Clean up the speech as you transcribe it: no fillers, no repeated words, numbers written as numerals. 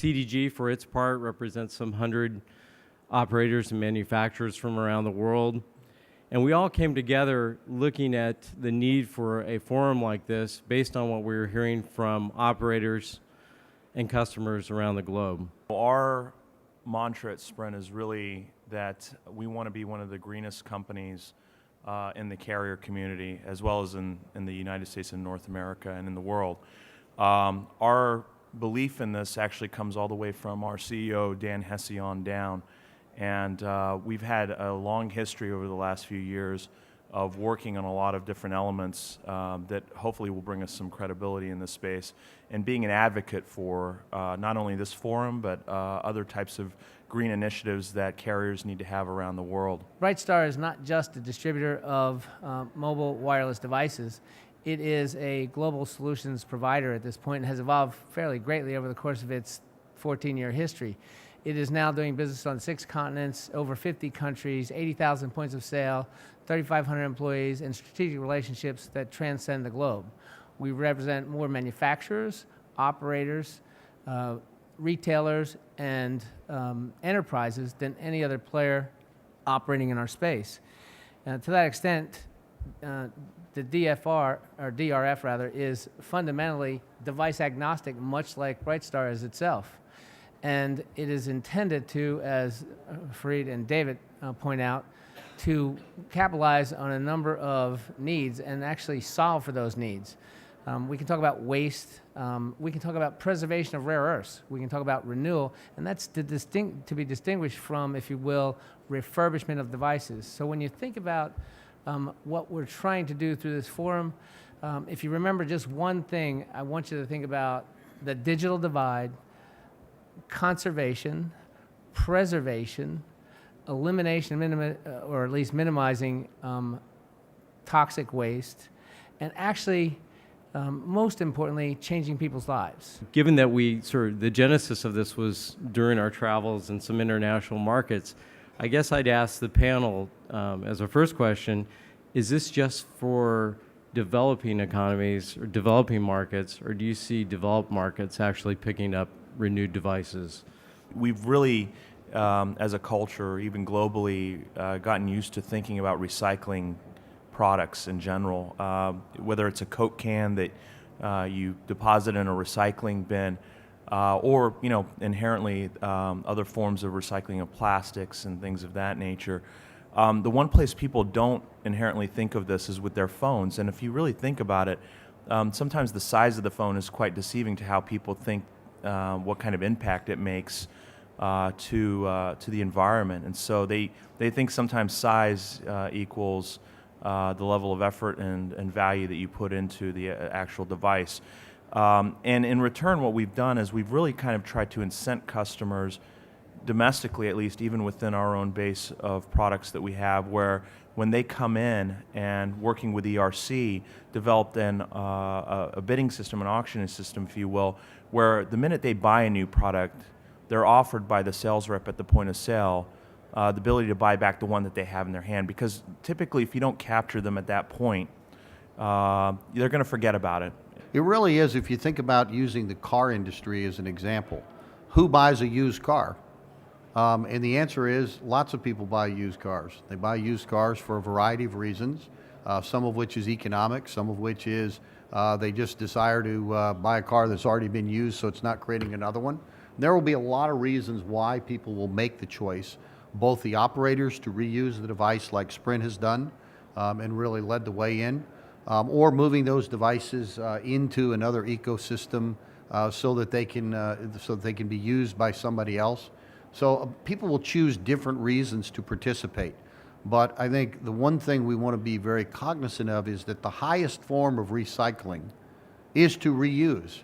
CDG, for its part, represents some 100 operators and manufacturers from around the world. And we all came together looking at the need for a forum like this based on what we were hearing from operators and customers around the globe. Our mantra at Sprint is really that we want to be one of the greenest companies in the carrier community, as well as in the United States and North America and in the world. Our belief in this actually comes all the way from our CEO, Dan Hesse, on down. And we've had a long history over the last few years of working on a lot of different elements that hopefully will bring us some credibility in this space, and being an advocate for not only this forum, but other types of green initiatives that carriers need to have around the world. Brightstar is not just a distributor of mobile wireless devices. It is a global solutions provider at this point and has evolved fairly greatly over the course of its 14-year history. It is now doing business on 6 continents, over 50 countries, 80,000 points of sale, 3,500 employees, and strategic relationships that transcend the globe. We represent more manufacturers, operators, retailers, and enterprises than any other player operating in our space. To that extent, the DFR, or DRF rather, is fundamentally device agnostic, much like Brightstar is itself. And it is intended to, as Fareed and David point out, to capitalize on a number of needs and actually solve for those needs. We can talk about waste, we can talk about preservation of rare earths, we can talk about renewal, and that's to be distinguished from, if you will, refurbishment of devices. So when you think about what we're trying to do through this forum, if you remember just one thing, I want you to think about the digital divide, conservation, preservation, elimination, or at least minimizing toxic waste, and actually, most importantly, changing people's lives. Given that the genesis of this was during our travels in some international markets, I guess I'd ask the panel as a first question, is this just for developing economies or developing markets, or do you see developed markets actually picking up renewed devices? We've really, as a culture, even globally, gotten used to thinking about recycling products in general. Whether it's a Coke can that you deposit in a recycling bin, or inherently other forms of recycling of plastics and things of that nature. The one place people don't inherently think of this is with their phones, and if you really think about it, sometimes the size of the phone is quite deceiving to how people think what kind of impact it makes to the environment. And so they think sometimes size equals the level of effort and value that you put into the actual device. And in return, what we've done is we've really kind of tried to incent customers, domestically at least, even within our own base of products that we have, where when they come in and working with ERC, developed a bidding system, an auctioning system, if you will, where the minute they buy a new product, they're offered by the sales rep at the point of sale the ability to buy back the one that they have in their hand. Because typically, if you don't capture them at that point, they're going to forget about it. It really is, if you think about using the car industry as an example. Who buys a used car? And the answer is lots of people buy used cars. They buy used cars for a variety of reasons, some of which is economic, some of which is they just desire to buy a car that's already been used, so it's not creating another one. There will be a lot of reasons why people will make the choice, both the operators to reuse the device like Sprint has done and really led the way in, or moving those devices into another ecosystem so that they can be used by somebody else. So people will choose different reasons to participate. But I think the one thing we want to be very cognizant of is that the highest form of recycling is to reuse.